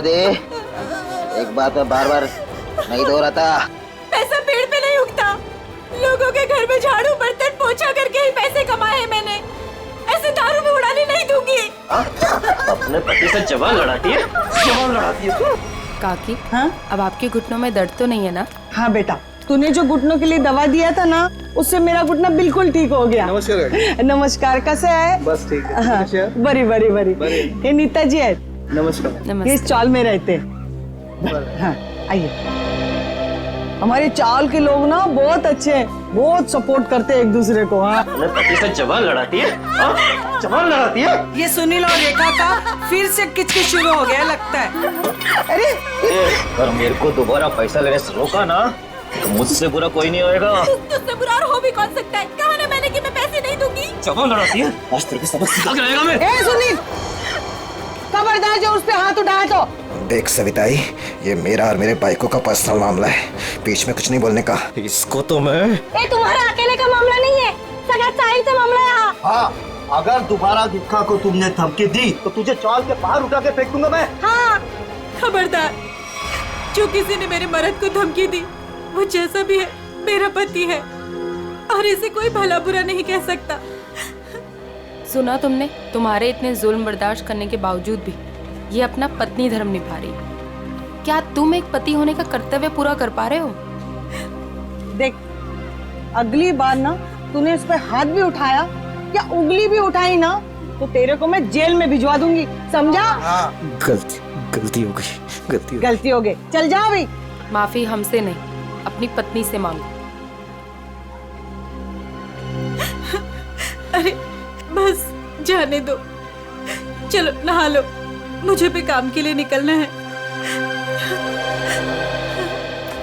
दे, एक बात मैं बार बार नहीं दोहराता। पैसा पेड़ पे नहीं उगता। लोगों के घर में झाड़ू बर्तन पोछा करके ही पैसे कमाए हैं मैंने। ऐसे दारू में उड़ाने नहीं दूंगी। अपने पति से जवान लड़ाती है, जवान लड़ाती है तू। काकी, हाँ अब आपके घुटनों में दर्द तो नहीं है ना? हाँ बेटा, तूने जो घुटनों के लिए दवा दिया था ना, उससे मेरा घुटना बिल्कुल ठीक हो गया। नमस्कार। नमस्कार, कैसे है? बस ठीक है। हाँ, बड़ी बड़ी बड़ी। ये नीता जी है, नमस्कार। ये नमस्ते। इस चाल में रहते हैं। हाँ आइए। हमारे चाल के लोग ना बहुत अच्छे हैं, बहुत सपोर्ट करते हैं एक दूसरे को। हाँ अपने पति से जवान लड़ाती है, जवान लड़ाती है। ये सुनील और रेखा का फिर से किचकिच शुरू हो गया लगता है। अरे अगर मेरे को दोबारा पैसा लेने से रोका ना, तो मुझसे बुरा कोई नहीं होएगा। तुझसे बुरा और हो भी कौन सकता है? कहा ना मैंने कि मैं पैसे नहीं दूंगी। जवान लड़ाती है, आज तेरे को सबक सिखा के रहेगा मैं। ए सुनील, खबरदार जो उस पे हाथ उठाया तो। देख सविताई, ये मेरा और मेरे बाइकों का पर्सनल मामला है, बीच में कुछ नहीं बोलने का। इसको तो मैं ये तुम्हारा अकेले का मामला नहीं है, सगा साहिल से मामला है यहाँ। हाँ, अगर दोबारा दुखा को तुमने धमकी दी तो तुझे चाल के बाहर उठा के फेंक दूंगा मैं। हाँ, खबरदार, जो किसी ने मेरे मर्द को धमकी दी, वो जैसा भी है मेरा पति है और इसे कोई भला बुरा नहीं कह सकता। सुना तुमने? तुम्हारे इतने जुल्म बर्दाश्त करने के बावजूद भी ये अपना पत्नी धर्म निभा रही है। क्या तुम एक पति होने का कर्तव्य पूरा कर पा रहे हो? देख, अगली बार ना तूने इस पे हाथ भी उठाया या उंगली भी उठाई ना, तो तेरे को मैं जेल में भिजवा दूंगी, समझा? गलती हो गई। गलती हो गई, चल जा अभी। माफी हमसे नहीं, अपनी पत्नी से मांगो। अरे बस जाने दो, चलो नहा लो, मुझे भी काम के लिए निकलना है।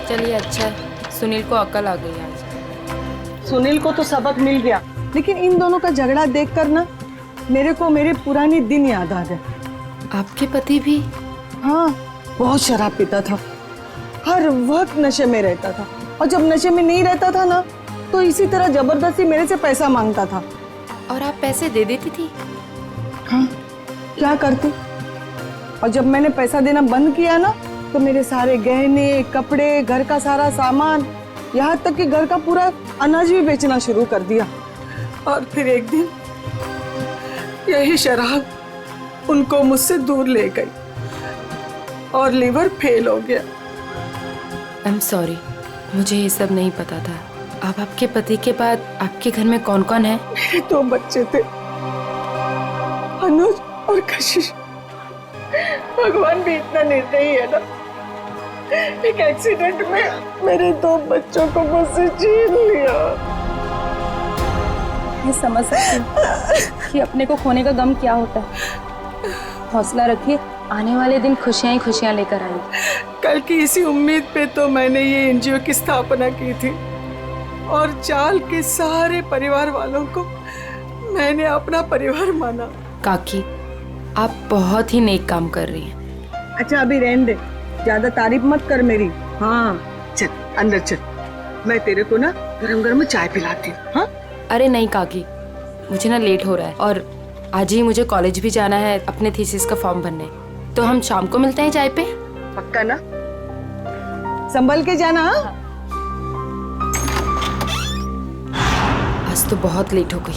चलिए, अच्छा है, सुनील को अकल आ गई आज। सुनील को तो सबक मिल गया, लेकिन इन दोनों का झगड़ा देखकर ना मेरे को मेरे पुराने दिन याद आ गए। आपके पति भी? हाँ, बहुत शराब पीता था, हर वक्त नशे में रहता था, और जब नशे में नहीं रहता था ना, तो इसी तरह जबरदस्ती मेरे से पैसा मांगता था। और आप पैसे दे देती थी? हाँ, क्या करती? और जब मैंने पैसा देना बंद किया ना, तो मेरे सारे गहने, कपड़े, घर का सारा सामान, यहाँ तक कि घर का पूरा अनाज भी बेचना शुरू कर दिया। और फिर एक दिन यही शराब उनको मुझसे दूर ले गई और लीवर फेल हो गया। आई एम सॉरी, मुझे ये सब नहीं पता था। अब आपके पति के बाद आपके घर में कौन कौन है? मेरे 2 बच्चे थे, अनुज और कशिश। भगवान भी इतना निर्दयी है ना, एक एक्सीडेंट में मेरे 2 बच्चों को मुझसे छीन लिया। मैं समझ सकती हूँ कि अपने को खोने का गम क्या होता है। हौसला रखिए, आने वाले दिन खुशियाँ ही खुशियाँ लेकर आएंगे। कल की इसी उम्मीद पे तो मैंने ये एनजीओ की स्थापना की थी, और चाल के सारे परिवार वालों को मैंने अपना परिवार माना। काकी, आप बहुत ही नेक काम कर रही हैं। अच्छा अभी रहने दे, ज्यादा तारीफ मत कर मेरी। हाँ चल अंदर चल, मैं तेरे को ना गरम गरम चाय पिलाती हूँ। हाँ अरे नहीं काकी, मुझे ना लेट हो रहा है और आज ही मुझे कॉलेज भी जाना है अपने थीसिस का फॉर्म भरने। तो हम शाम को मिलते हैं चाय पे? पक्का ना? संभल के जाना। हाँ? आज तो बहुत लेट हो गई।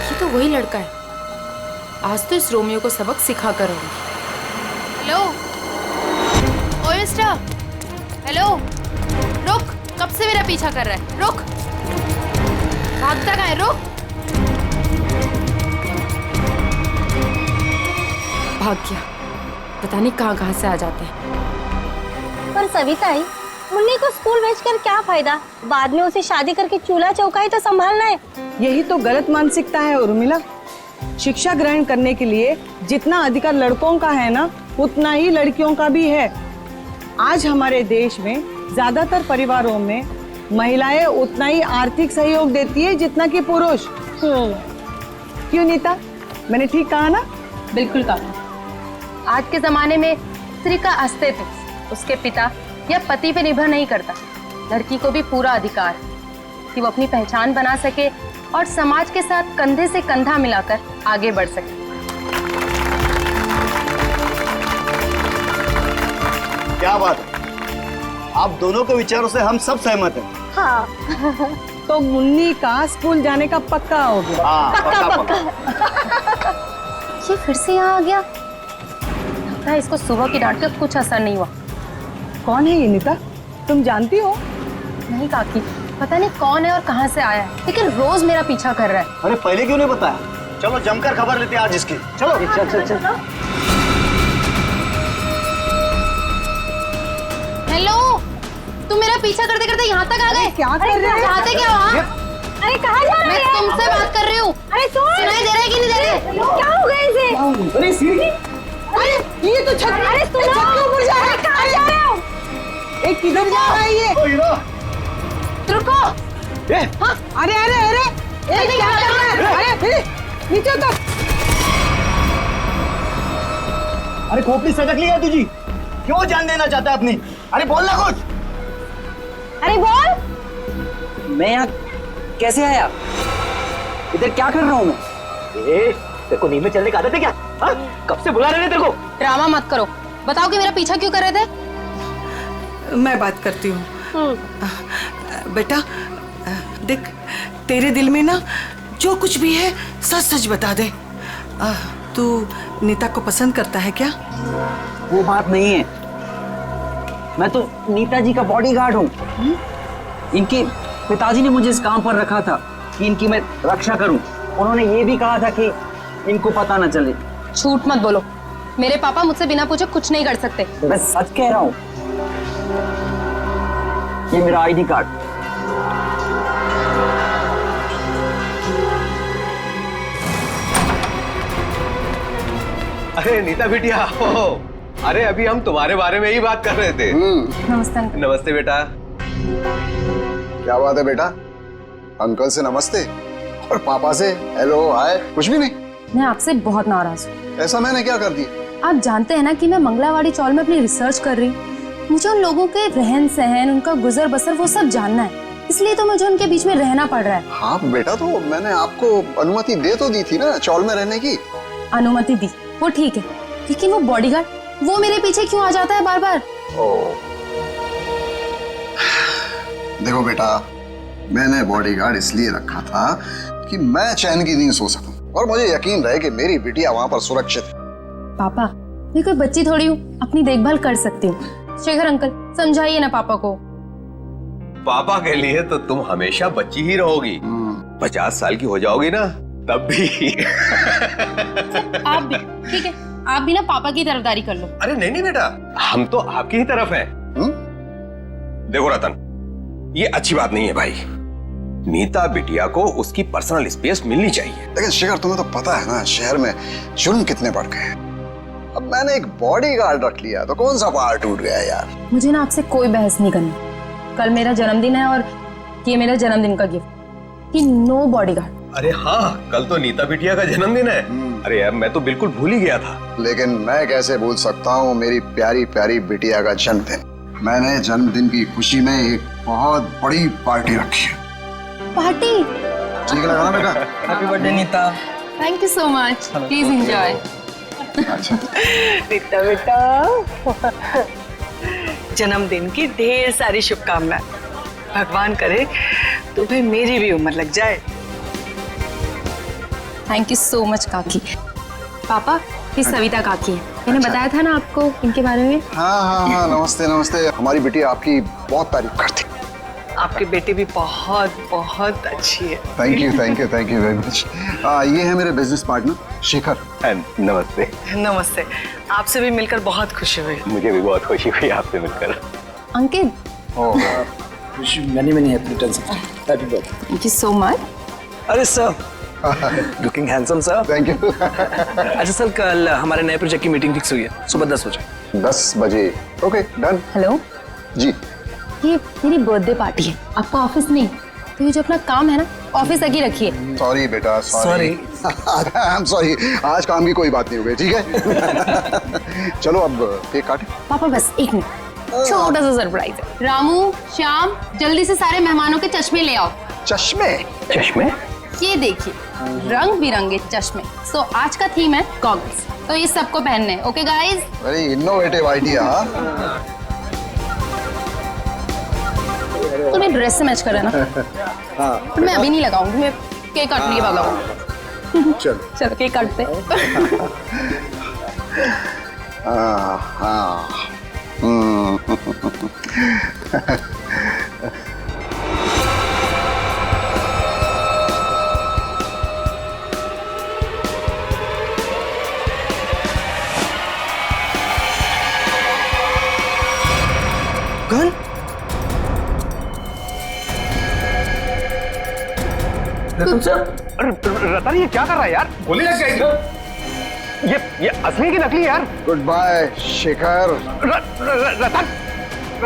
ये तो वही लड़का है, आज तो इस रोमियो को सबक सिखा कर आऊंगी। हेलो ओ मिस्टर, हेलो, रुक, कब से मेरा पीछा कर रहा है? रुक, भागता कहाँ है? रुक। भाग गया, पता नहीं कहाँ कहाँ से आ जाते हैं। पर सविताई, मुन्नी को स्कूल भेजकर क्या फायदा? बाद में उसे शादी करके चूल्हा चौका ही तो संभालना है। यही तो गलत मानसिकता है उर्मिला। शिक्षा ग्रहण करने के लिए जितना अधिकार लड़कों का है ना, उतना ही लड़कियों का भी है। आज हमारे देश में ज्यादातर परिवारों में महिलाएं उतना ही आर्थिक सहयोग देती है जितना कि पुरुष। क्यों नीता, मैंने ठीक कहा ना? बिल्कुल कहा। आज के जमाने में स्त्री का अस्तित्व उसके पिता या पति पे निर्भर नहीं करता। लड़की को भी पूरा अधिकार है कि वो अपनी पहचान बना सके और समाज के साथ कंधे से कंधा मिलाकर आगे बढ़ सके। क्या बात है, आप दोनों के विचारों से हम सब सहमत हैं। हाँ तो मुन्नी का स्कूल जाने का पक्का हो गया। हाँ, पक्का। ये फिर से यहाँ आ गया। लगता है इसको सुबह की डांट का कुछ असर नहीं हुआ। कौन है ये नीता, तुम जानती हो? नहीं काकी, पता नहीं कौन है और कहाँ से आया है, लेकिन रोज मेरा पीछा कर रहा है। अरे पहले क्यों नहीं बताया? चलो जमकर खबर लेते हैं आज इसकी। चलो चल। हेलो, तुम मेरा पीछा करते करते यहाँ तक आ गए? क्या कर रहे हो? चाहते क्या वहाँ? अरे कहाँ जा मैं रहे हैं? तुमसे बात कर रही हूँ। अरे सुनाई दे रहा है कि नहीं दे रहा है? क्या हो गया इसे? अरे सीढ़ी, अरे ये तो छत, अरे सुनो, छत के ऊपर जा रहा है। कहाँ जा रहे हो? एक किधर जा रहा है ये? रुको। अरे एक क्या कर रहा है? अरे नीचे उतर। अरे खोपड़ी सटक ली है तुझी, क्यों जान देना चाहता है अपनी? अरे बोल ना कुछ। अरे बोल। मैं यहाँ कैसे आया? इधर क्या कर रहा हूँ मैं? तेरे को नींद में चलने की आदत है क्या? हाँ? कब से बुला रहे थे तेरे को? ड्रामा मत करो, बताओ कि मेरा पीछा क्यों कर रहे थे? मैं बात करती हूँ। बेटा देख, तेरे दिल में ना जो कुछ भी है सच सच बता दे। तू नीता को पसंद करता है क्या? वो बात नहीं है, मैं तो नीता जी का बॉडीगार्ड हूँ। इनके पिताजी ने मुझे इस काम पर रखा था कि इनकी मैं रक्षा करूं। उन्होंने ये भी कहा था कि इनको पता न चले। झूठ मत बोलो, मेरे पापा मुझसे बिना पूछे कुछ नहीं कर सकते। मैं सच कह रहा हूँ, ये मेरा आईडी कार्ड। अरे नीता बिटिया, अरे अभी हम तुम्हारे बारे में ही बात कर रहे थे। नमस्ते अंकल। नमस्ते बेटा। क्या बात है बेटा, अंकल से नमस्ते और पापा से हेलो हाय कुछ भी नहीं? मैं आपसे बहुत नाराज हूँ। ऐसा मैंने क्या कर दिया? आप जानते हैं ना कि मैं मंगलावाड़ी चौल में अपनी रिसर्च कर रही हूँ। मुझे उन लोगों के रहन सहन, उनका गुजर बसर वो सब जानना है, इसलिए तो मुझे उनके बीच में रहना पड़ रहा है। हाँ बेटा, तो मैंने आपको अनुमति दे तो दी थी ना चौल में रहने की। अनुमति दी, वो ठीक है, लेकिन वो बॉडीगार्ड, वो मेरे पीछे क्यों आ जाता है बार बार? देखो बेटा, मैंने बॉडीगार्ड इसलिए रखा था कि मैं चैन की नींद सो सकूं और मुझे यकीन रहे कि मेरी बिटिया वहां पर सुरक्षित है। पापा, मैं कोई बच्ची थोड़ी हूँ, अपनी देखभाल कर सकती हूँ। शेखर अंकल, समझाइए ना पापा को। पापा के लिए तो तुम हमेशा बच्ची ही रहोगी। 50 साल की हो जाओगी ना तब भी। आप भी ठीक है, आप भी ना पापा की तरफदारी कर लो। अरे नहीं बेटा, हम तो आपकी ही तरफ हैं। देखो रतन, ये अच्छी बात नहीं है भाई। नीता बिटिया को उसकी पर्सनल स्पेस मिलनी चाहिए। लेकिन शेखर, तुम्हें तो पता है ना शहर में जुर्म कितने बढ़ गए। अब मैंने एक बॉडीगार्ड रख लिया तो कौन सा पहाड़ टूट गया यार। मुझे ना आपसे कोई बहस नहीं करनी। कल मेरा जन्मदिन है और ये मेरा जन्मदिन का गिफ्ट कि नो बॉडीगार्ड। अरे हाँ, कल तो नीता बिटिया का जन्मदिन है। अरे यार, मैं तो बिल्कुल भूल ही गया था। लेकिन मैं कैसे भूल सकता हूँ मेरी प्यारी प्यारी बिटिया का जन्मदिन। मैंने जन्मदिन की खुशी में एक बहुत बड़ी पार्टी रखी है। पार्टी? ठीक लगा ना बेटा? Happy birthday Neeta. Thank you so much, please enjoy. Neeta बेटा, जन्मदिन की ढेर सारी शुभकामनाएं। भगवान करे तुम्हें मेरी भी उम्र लग जाए। थैंक यू सो मच काकी। पापा, ये सविता काकी है, मैंने बताया था ना आपको इनके बारे में। हाँ, नमस्ते नमस्ते। हमारी बिटिया आपकी बहुत तारीफ करती। आपकी बेटी भी बहुत बहुत अच्छी है। Thank you very much. ये है मेरे बिजनेस पार्टनर शेखर। नमस्ते। नमस्ते, आपसे भी मिलकर बहुत खुशी हुई। मुझे भी बहुत खुशी हुई आपसे मिलकर। Ankit, many happy returns of happy birthday. Thank you so much. अरे sir, looking handsome sir. Thank you. अच्छा सर, कल हमारे नए प्रोजेक्ट की मीटिंग फिक्स हुई है, सुबह 10 बजे। 10 बजे, ओके डन। हेलो जी, ये मेरी बर्थडे पार्टी है, आपका ऑफिस नहीं, तो ये जो अपना काम है ना ऑफिस तक ही रखिए। सॉरी बेटा, सॉरी। आई एम सॉरी, आज काम की कोई बात नहीं हो गई, ठीक है। चलो अब केक काटे। पापा बस एक मिनट, छोटा सा सरप्राइज है। रामू, श्याम, जल्दी से सारे मेहमानों के चश्मे ले आओ। चश्मे? चश्मे? ये देखिए रंग बिरंगे चश्मे। सो आज का थीम है गॉगल्स, तो ये सबको पहनने हैं। Okay guys? Very innovative idea. तो मेरी ड्रेस से मैच कर रहा है ना? हाँ। तो मैं अभी नहीं लगाऊंगी, मैं केक काटने के बाद लगाऊंगी। चलो चलो केक काटते हैं। हाँ। गन? रतन ये क्या कर रहा है यार? गोली लग जाएगी। ये असली की नकली यार। Good bye Shekhar. Ratan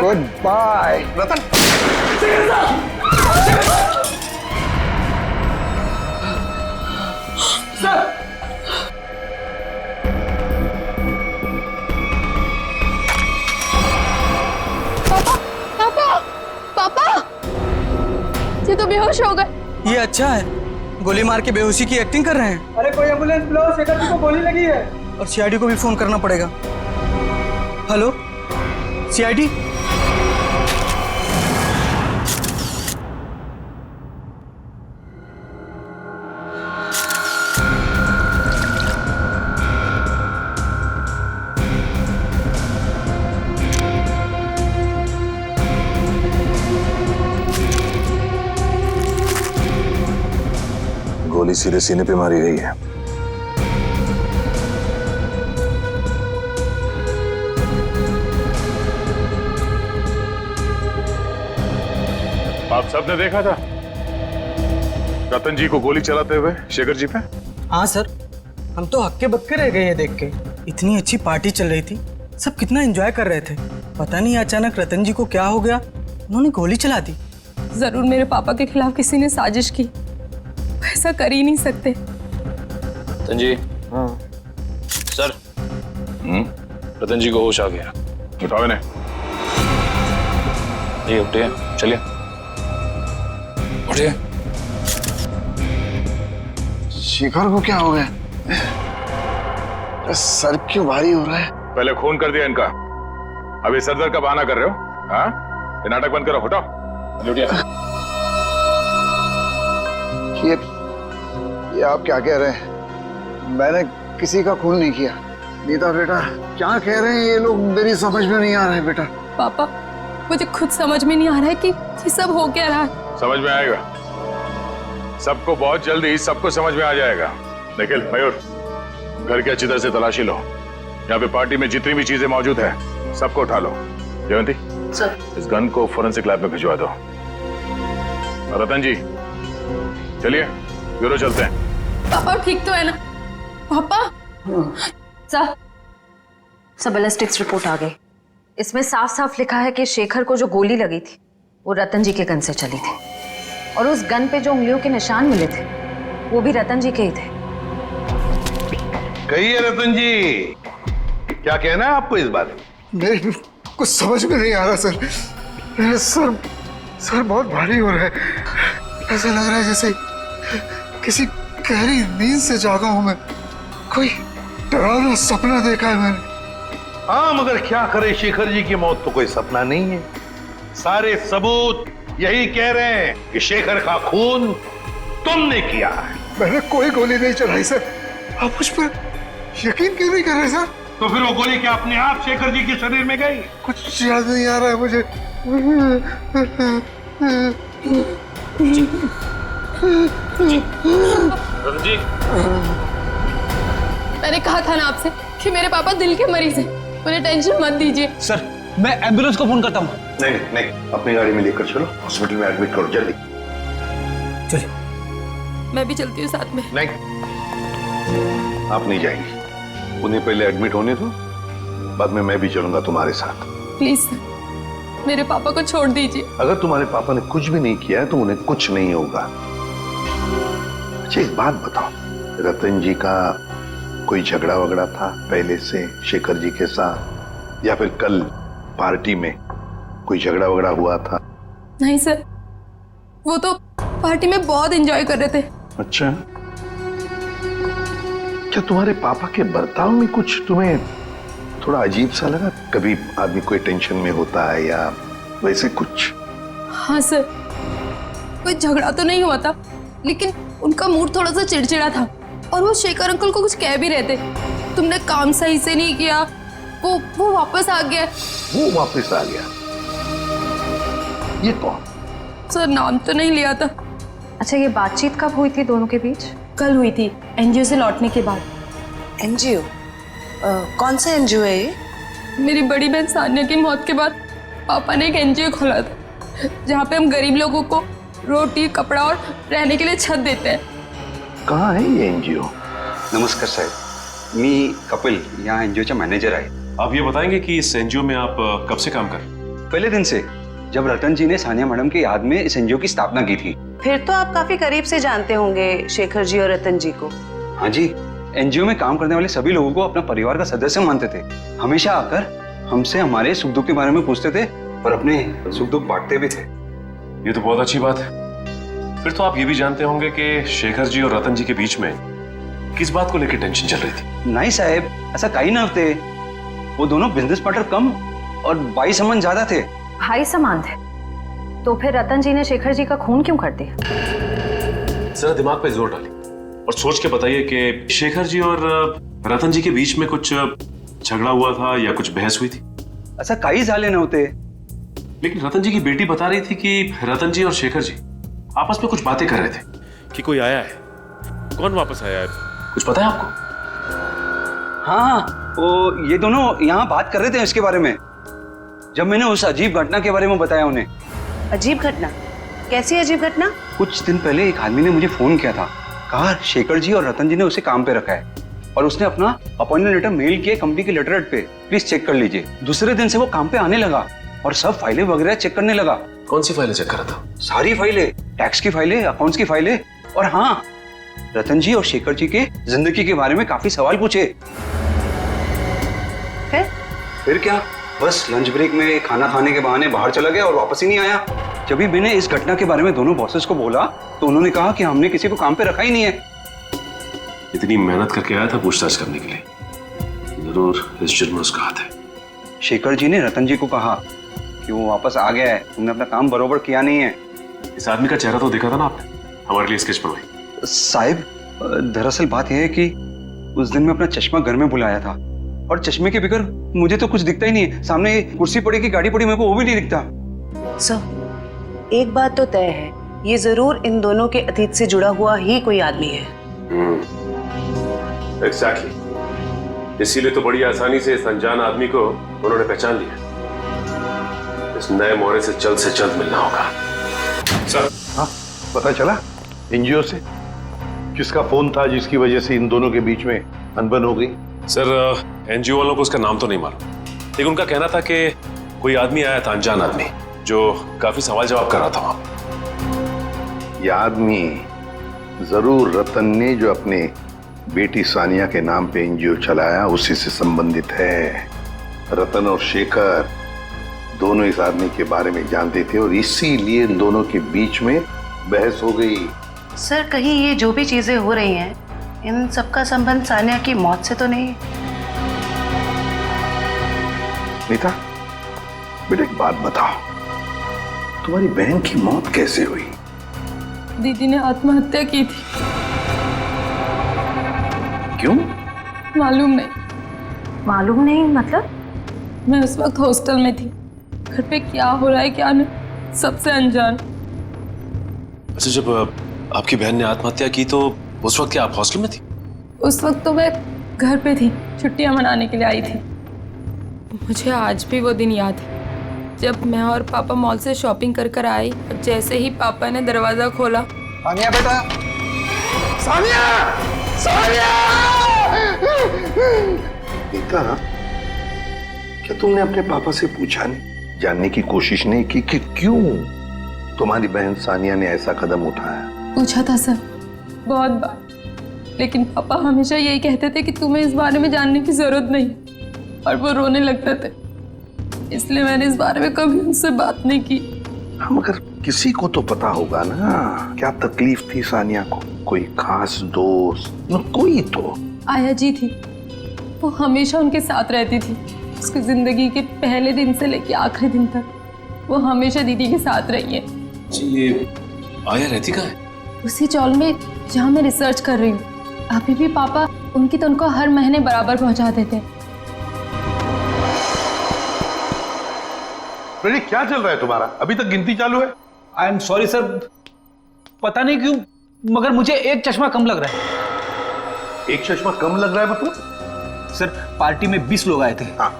good bye Ratan. पापा ये तो बेहोश हो गए। ये अच्छा है, गोली मार के बेहोशी की एक्टिंग कर रहे हैं। अरे कोई एम्बुलेंस बुलाओ, शेखर जी को गोली लगी है। और सीआईडी को भी फोन करना पड़ेगा। Hello CID? गोली सीधे सीने पे मारी गई है। आप सबने देखा था रतन जी को गोली चलाते हुए शेखर जी पे? हाँ सर, हम तो हक्के बक्के रह गए ये देख के। इतनी अच्छी पार्टी चल रही थी, सब कितना एंजॉय कर रहे थे। पता नहीं अचानक रतन जी को क्या हो गया, उन्होंने गोली चला दी। जरूर मेरे पापा के खिलाफ किसी ने साजिश की, ऐसा कर ही नहीं सकते। रतन जी। हाँ सर। रतन जी को होश आ गया। उठाओ इन्हें। ये उठिए, चलिए उठिए। शेखर को क्या हो गया? सर क्यों भारी हो रहा है? पहले खून कर दिया इनका, अभी सर दर्द का बहाना कर रहे हो? हाँ ये नाटक बंद करो, उठाओ उठिए। ये आप क्या कह रहे हैं? मैंने किसी का खून नहीं किया। नीता बेटा क्या कह रहे हैं ये लोग, मेरी समझ में नहीं आ रहा है बेटा। पापा मुझे खुद समझ में नहीं आ रहा है कि ये सब हो क्या रहा है। समझ में आएगा, सबको बहुत जल्दी सबको समझ में आ जाएगा। निखिल, मयूर, घर की अच्छी तरह से तलाशी लो। यहाँ पे पार्टी में जितनी भी चीजें मौजूद है सबको उठा लो। जयंती सर, इस गन को फोरेंसिक लैब में भिजवा दो। रतन जी चलिए ब्यूरो चलते हैं। पापा ठीक तो है ना? पापा सर बैलिस्टिक्स रिपोर्ट आ गई। इसमें साफ साफ लिखा है कि शेखर को जो गोली लगी थी वो रतन जी के गन से चली थी, और उस गन पे जो उंगलियों के निशान मिले थे वो भी रतन जी के ही थे। कहिए रतन जी, क्या कहना है आपको इस बारे में? मेरे कुछ समझ में नहीं आ रहा सर। मेरा सर बहुत भारी हो रहा है। ऐसा लग रहा है जैसे किसी गहरी नींद से जागा हूं मैं। कोई डरावना सपना देखा है मैंने। हाँ मगर क्या करे, शेखर जी की मौत तो कोई सपना नहीं है। सारे सबूत यही कह रहे हैं कि शेखर का खून तुमने किया है। मैंने कोई गोली नहीं चलाई सर। आप मुझ पर यकीन क्यों नहीं कर रहे सर? तो फिर वो गोली क्या अपने आप शेखर जी के शरीर में गई? कुछ याद नहीं आ रहा है मुझे। जी मैंने कहा था ना आपसे कि मेरे पापा दिल के मरीज हैं, उन्हें टेंशन मत दीजिए। सर मैं एम्बुलेंस को फोन करता हूँ। नहीं नहीं, अपनी गाड़ी में लेकर चलो, हॉस्पिटल में एडमिट करो जल्दी। चलिए। मैं भी चलती हूँ साथ में। नहीं आप नहीं जाएंगी, उन्हें पहले एडमिट होने दो, बाद में मैं भी चलूंगा तुम्हारे साथ। प्लीज सर, मेरे पापा को छोड़ दीजिए। अगर तुम्हारे पापा ने कुछ भी नहीं किया है तो उन्हें कुछ नहीं होगा। अच्छा एक बात बताओ, रतन जी का कोई झगड़ा वगड़ा था पहले से शेखर जी के साथ, या फिर कल पार्टी में कोई झगड़ा वगड़ा हुआ था? नहीं सर, वो तो पार्टी में बहुत एंजॉय कर रहे थे, अच्छा, क्या तुम्हारे पापा के बर्ताव में कुछ तुम्हें थोड़ा अजीब सा लगा? कभी आदमी कोई टेंशन में होता है या वैसे कुछ? हाँ सर, कोई झगड़ा तो नहीं हुआ था, लेकिन उनका मूड थोड़ा सा चिड़चिड़ा था और वो शेखर अंकल को कुछ कह भी रहे थे। तुमने काम सही से नहीं किया, वो वापस आ गया। वो वापस आ गया? ये कौन? सर नाम तो नहीं लिया था। अच्छा, ये बातचीत कब हुई थी दोनों के बीच? कल हुई थी, एनजीओ से लौटने के बाद। एनजीओ? कौन सा एनजीओ है ये? मेरी बड़ी बहन सानिया की मौत के बाद पापा ने एक एनजीओ खोला था, जहाँ पे हम गरीब लोगों को रोटी, कपड़ा और रहने के लिए छत देते हैं। कहाँ है ये एनजीओ? नमस्कार साहेब, मी कपिल, यहाँ एनजीओचा मॅनेजर आहे। आप ये बताएंगे कि इस एनजीओ में आप कब से काम कर रहे हैं? पहले दिन से, जब रतन जी ने सानिया मैडम की याद में इस एनजीओ की स्थापना की थी। फिर तो आप काफी करीब से जानते होंगे शेखर जी और रतन जी को। हाँ जी, एनजीओ में काम करने वाले सभी लोगों को अपना परिवार का सदस्य मानते थे। हमेशा आकर हमसे हमारे सुख दुख के बारे में पूछते थे और अपने सुख दुख बांटते भी थे। ये तो बहुत अच्छी बात है। फिर तो आप ये भी जानते होंगे कि शेखर जी और रतन जी के बीच में किस बात को लेकर टेंशन चल रही थी? नहीं साहब, ऐसा कहीं ना थे। वो दोनों बिजनेस पार्टनर कम और भाई समान ज्यादा थे। भाई समान थे? तो फिर रतन जी ने शेखर जी का खून क्यों कर दिया? जरा दिमाग पे जोर डालिए और सोच के बताइए कि शेखर जी और रतन जी के बीच में कुछ झगड़ा हुआ था या कुछ बहस हुई थी? ऐसा कई झाले नव्हते। लेकिन रतन जी की बेटी बता रही थी कि रतन जी और शेखर जी आपस में कुछ बातें कर रहे थे कि कोई आया है। कौन वापस आया है, कुछ पता है आपको? हाँ, वो ये दोनों यहाँ बात कर रहे थे इसके बारे में, जब मैंने उस अजीब घटना के बारे में बताया उन्हें। अजीब घटना? कैसी अजीब घटना? कुछ दिन पहले एक आदमी ने मुझे फोन किया था, कहा शेखर जी और रतन जी ने उसे काम पे रखा है और उसने अपना अपॉइंटमेंट लेटर मेल किया कंपनी के लेटरहेड पे, प्लीज चेक कर लीजिए। दूसरे दिन से वो काम पे आने लगा और सब फाइलें वगैरह चेक करने लगा। कौन सी फाइलें चेक कर रहा था? सारी फाइलें, टैक्स की फाइलें, अकाउंट्स की फाइलें, और हाँ, रतन जी और शेखर जी के जिंदगी के बारे में काफी सवाल पूछे। फिर क्या, बस लंच ब्रेक में खाना खाने के बहाने बाहर चला गया और वापस ही नहीं आया। जब भी मैंने इस घटना के बारे में दोनों बॉसेस को बोला तो उन्होंने कहा कि हमने किसी को काम पे रखा ही नहीं है। इतनी मेहनत करके आया था पूछताछ करने के लिए, जरूर इस जुर्म में उसका हाथ है। शेखर जी ने रतन जी को कहा कि वो वापस आ गया है, तुमने अपना काम बरोबर किया नहीं है। इस आदमी का चेहरा तो देखा था ना आपने, हमारे लिए स्केच बनवाई। साहिब, दरअसल बात यह है कि उस दिन मैं अपना चश्मा घर में भुलाया था और चश्मे के बगैर मुझे तो कुछ दिखता ही नहीं है। सामने कुर्सी पड़ी की गाड़ी पड़ी, मेरे को वो भी नहीं दिखता। सर, एक बात तो तय है, ये जरूर इन दोनों के अतीत से जुड़ा हुआ ही कोई आदमी है। एग्जैक्टली, इसीलिए तो बड़ी आसानी से इस अनजान आदमी को उन्होंने पहचान लिया। इस नए मोहरे से जल्द मिलना होगा। सर, हाँ, पता चला एनजीओ से किसका फोन था जिसकी वजह से इन दोनों के बीच में अनबन हो गई? सर, एनजीओ वालों को उसका नाम तो नहीं मालूम, लेकिन उनका कहना था कि कोई आदमी आया था, अनजान आदमी, जो काफी सवाल जवाब कर रहा था वहां। यह आदमी जरूर रतन ने जो अपने बेटी सानिया के नाम पे एनजीओ चलाया उसी से संबंधित है। रतन और शेखर दोनों इस आदमी के बारे में जानते थे और इसीलिए इन दोनों के बीच में बहस हो गई। सर, कहीं ये जो भी चीजें हो रही हैं, इन सबका संबंध सानिया की मौत से तो नहीं? नीता, बेटा एक बात बताओ, तुम्हारी बहन की मौत कैसे हुई? दीदी ने आत्महत्या की थी। क्यों? मालूम नहीं। मालूम नहीं मतलब? मैं उस वक्त हॉस्टल में थी, घर पे क्या हो रहा है क्या नहीं, सबसे अनजान। अच्छा, जब आपकी बहन ने आत्महत्या की तो उस वक्त क्या आप हॉस्टल में थी? उस वक्त तो मैं घर पे थी, छुट्टियां मनाने के लिए आई थी। मुझे आज भी वो दिन याद है जब मैं और पापा मॉल से शॉपिंग कर आए और जैसे ही पापा ने दरवाजा खोला। सानिया बेटा, सानिया, सानिया! नीता, क्या तुमने अपने पापा से पूछा नहीं, जानने की कोशिश नहीं की कि क्यों तुम्हारी बहन सानिया ने ऐसा कदम उठाया? पूछा था सर, बहुत बार, लेकिन पापा हमेशा यही कहते थे कि तुम्हें इस बारे में जानने की जरूरत नहीं, और वो रोने लगते थे। इसलिए मैंने इस बारे में कभी उनसे बात नहीं की। मगर किसी को तो पता होगा ना क्या तकलीफ थी सानिया को। कोई खास दोस्त न कोई तो। आया जी थी, वो हमेशा उनके साथ रहती थी। उसकी जिंदगी के पहले दिन से लेके आखिरी दिन तक वो हमेशा दीदी के साथ रही है। जी, ये आया रहती कहाँ है? उसी चौल में जहाँ मैं रिसर्च कर रही हूँ। अभी भी पापा उनकी तनख्वाह हर महीने बराबर पहुँचा देते हैं। क्या चल रहा है तुम्हारा? अभी तक गिनती चालू है? आई एम सॉरी सर, पता नहीं क्यों मगर मुझे एक चश्मा कम लग रहा है। एक चश्मा कम लग रहा है मतलब? सर पार्टी में 20 लोग आए थे। हाँ।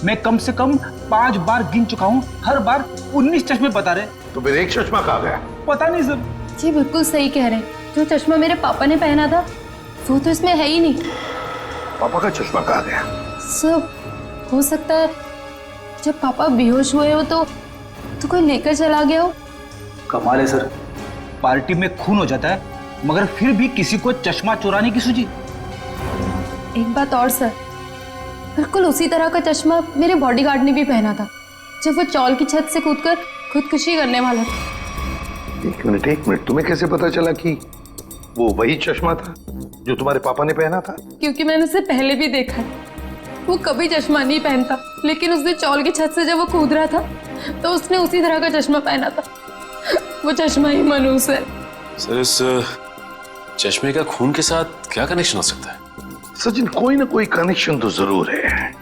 मैं कम से कम 5 बार गिन चुका हूँ, हर बार 19 चश्मे बता रहे। तो फिर एक चश्मा कहाँ गया? पता नहीं सर। जी बिल्कुल सही कह रहे हैं, जो चश्मा मेरे पापा ने पहना था वो तो इसमें है ही नहीं। पापा का चश्मा कहाँ गया? सर हो सकता है जब पापा बेहोश हुए हो तो कोई लेकर चला गया हो। कमाल है सर, पार्टी में खून हो जाता है मगर फिर भी किसी को चश्मा चुराने की सूझी। एक बात और सर, बिल्कुल उसी तरह का चश्मा मेरे बॉडीगार्ड ने भी पहना था जब वो चौल की छत से कूदकर खुदकुशी करने वाला था। एक मिनट, तुम्हें कैसे पता चला कि वो वही चश्मा था जो तुम्हारे पापा ने पहना था? क्योंकि मैंने उसे पहले भी देखा है, वो कभी चश्मा नहीं पहनता, लेकिन उसने चौल की छत से जब वो कूद रहा था तो उसने उसी तरह का चश्मा पहना था। वो चश्मा ही मनूस है। सर इस चश्मे का खून के साथ क्या कनेक्शन हो सकता है? सचिन, कोई ना कोई कनेक्शन तो जरूर है।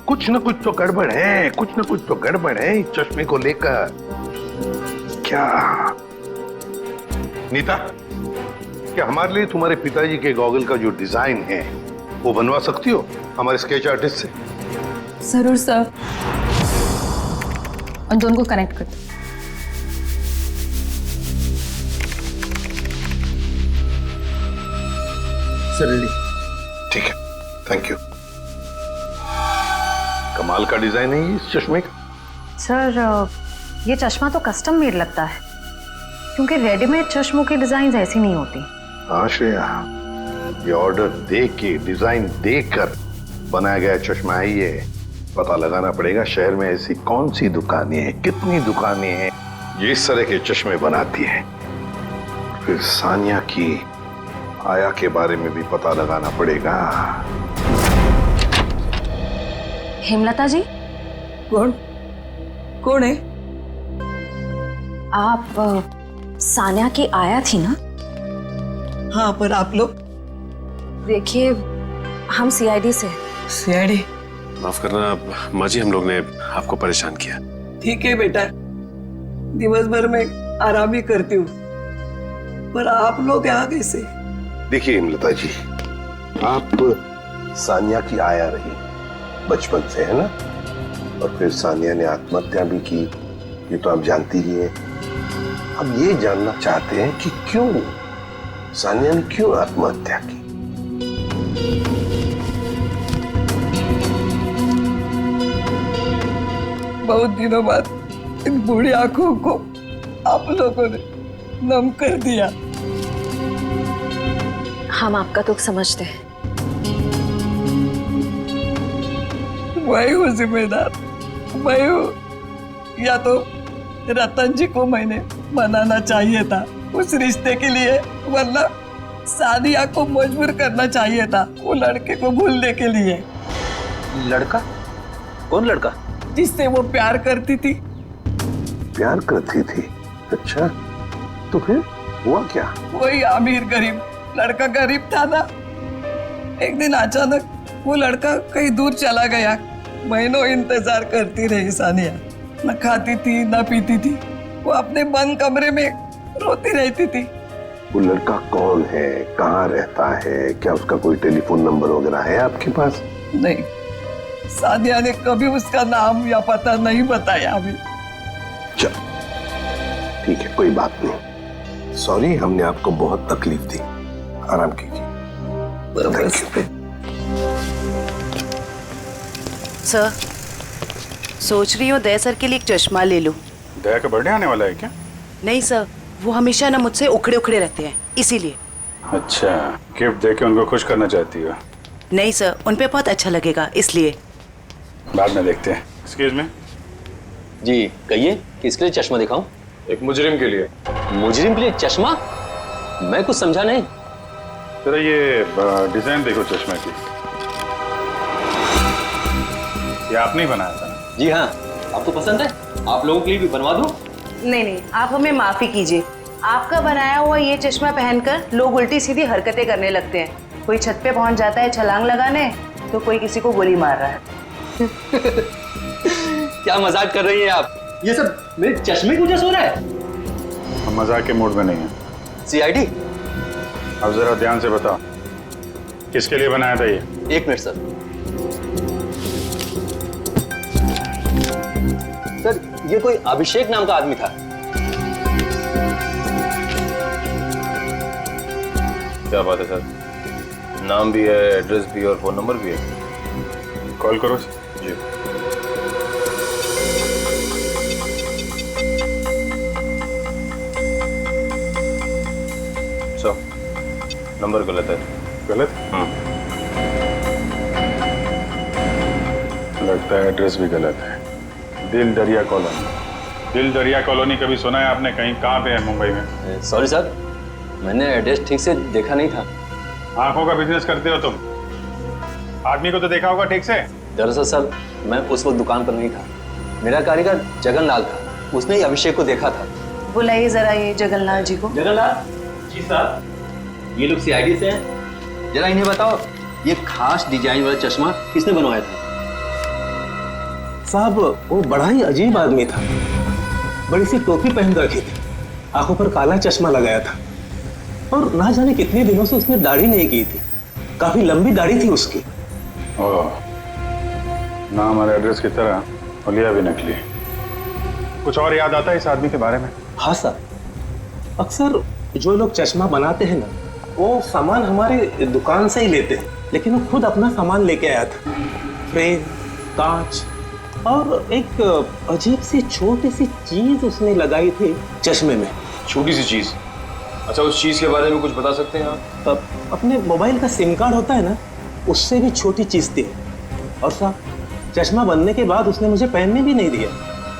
कुछ ना कुछ तो गड़बड़ है, कुछ ना कुछ तो गड़बड़ है इस चश्मे को लेकर। क्या नीता, क्या हमारे लिए तुम्हारे पिताजी के गॉगल का जो डिजाइन है वो बनवा सकती हो हमारे स्केच आर्टिस्ट से? जरूर सर। उन दोनों को कनेक्ट कर। ठीक है, थैंक यू। कमाल का डिजाइन है ये इस चश्मे का। सर ये चश्मा तो कस्टम मेड लगता है, क्योंकि रेडीमेड चश्मों की डिजाइन ऐसी नहीं होती। हाँ श्रेया, ये ऑर्डर देख के डिजाइन देखकर बनाया गया चश्मा है ये। पता लगाना पड़ेगा शहर में ऐसी कौन सी दुकानें हैं, कितनी दुकानें हैं ये इस तरह के चश्मे बनाती हैं। फिर सानिया की आया के बारे में भी पता लगाना पड़ेगा। हेमलता जी। कौन है? आप सानिया की आया थी ना? हाँ, पर आप लोग? देखिए हम सीआईडी से। सीआईडी? माफ करना माँ जी, हम लोग ने आपको परेशान किया। ठीक है बेटा, दिवस भर में आराम ही करती हूँ, पर आप लोग यहाँ कैसे? देखिए हेमलता जी, आप सानिया की आया रही बचपन से, है ना? और फिर सानिया ने आत्महत्या भी की, ये तो आप जानती ही हैं। अब ये जानना चाहते हैं कि क्यों सानिया ने क्यों आत्महत्या की। बहुत दिनों बाद इन बूढ़ी आंखों को आप लोगों ने नम कर दिया। हम आपका दुख समझते हैं। मैं हूँ जिम्मेदार, मैं हूँ। या तो रतन जी को मैंने मनाना चाहिए था उस रिश्ते के लिए, वरना सानिया को मजबूर करना चाहिए था वो लड़के को भूलने के लिए। लड़का? कौन लड़का? जिससे वो प्यार करती थी। प्यार करती थी? अच्छा, तो फिर हुआ क्या? वही अमीर गरीब लड़का गरीब था ना। एक दिन अचानक वो लड़का कहीं दूर चला गया। महीनों इंतजार करती रही सानिया, न खाती थी न पीती थी, वो अपने बंद कमरे में रोती रहती थी। वो लड़का कौन है, कहाँ रहता है, क्या उसका कोई टेलीफोन नंबर वगैरह है आपके पास? नहीं, सानिया ने कभी उसका नाम या पता नहीं बताया अभी। चल ठीक है, कोई बात नहीं। सॉरी, हमने आपको बहुत तकलीफ दी। आराम कीजिए। सर, सोच रही हूँ दया सर के लिए एक चश्मा ले लूँ। दया का बर्थडे आने वाला है क्या? नहीं सर, वो हमेशा ना मुझसे उखड़े उखड़े रहते हैं, इसीलिए। अच्छा, गिफ्ट देके उनको खुश करना चाहती हो? नहीं सर, उन पे बहुत अच्छा लगेगा, इसलिए। बाद में देखते हैं। Excuse me. जी कहिए, किसके लिए चश्मा दिखाऊं? एक मुजरिम के लिए। मुजरिम के लिए चश्मा? मैं कुछ समझा नहीं। जरा ये डिजाइन देखो चश्मे की। ये आपने ही बनाया था? जी हाँ। आपको पसंद है? आप लोगों के लिए भी बनवा दूं? नहीं नहीं, आप हमें माफी कीजिए। आपका बनाया हुआ ये चश्मा पहनकर लोग उल्टी सीधी हरकतें करने लगते हैं। कोई छत पे पहुंच जाता है छलांग लगाने, तो कोई किसी को गोली मार रहा है। क्या मजाक कर रही हैं आप? ये सब मेरे चश्मे की वजह से हो रहा है? हम मजाक के मूड में नहीं है। सीआईडी? अब जरा ध्यान से बताओ, किसके लिए बनाया था ये? एक मिनट सर। सर, ये कोई अभिषेक नाम का आदमी था। क्या बात है सर, नाम भी है, एड्रेस भी और फोन नंबर भी है। कॉल करो जी। सर, नंबर गलत है। गलत? लगता है एड्रेस भी गलत है। दिल दरिया कॉलोनी। दिल दरिया कॉलोनी कभी सुना है आपने? कहीं कहाँ पे है मुंबई में? सॉरी सर, मैंने एड्रेस ठीक से देखा नहीं था। आंखों का बिजनेस करते हो तुम? आदमी को तो देखा होगा ठीक से। दरअसल सर, मैं उस वक्त दुकान पर नहीं था। मेरा कारीगर जगनलाल था, उसने ही अभिषेक को देखा था। बुलाइए जरा ये जगनलाल जी को। जगनलाल जी साहब, ये लोग सीआईडी से हैं। जरा इन्हें बताओ, ये खास डिजाइन वाला चश्मा किसने बनवाया था? साहब, वो बड़ा ही अजीब आदमी था। बड़ी सी टोपी पहन रखी थी, आंखों पर काला चश्मा लगाया था, और ना जाने कितने दिनों से उसने दाढ़ी नहीं की थी। काफी लंबी दाढ़ी थी उसकी। ओह, नाम और एड्रेस की तरह हुलिया भी नकली। कुछ और याद आता है इस आदमी के बारे में? हाँ सर, अक्सर जो लोग चश्मा बनाते हैं ना, वो सामान हमारे दुकान से ही लेते हैं, लेकिन वो खुद अपना सामान लेके आया था। फ्रेम, कांच और एक अजीब सी छोटी सी चीज उसने लगाई थी चश्मे में। छोटी सी चीज? अच्छा, उस चीज के बारे में कुछ बता सकते हैं आप? अपने मोबाइल का सिम कार्ड होता है ना, उससे भी छोटी चीज थी। और साहब, चश्मा बनने के बाद उसने मुझे पहनने भी नहीं दिया।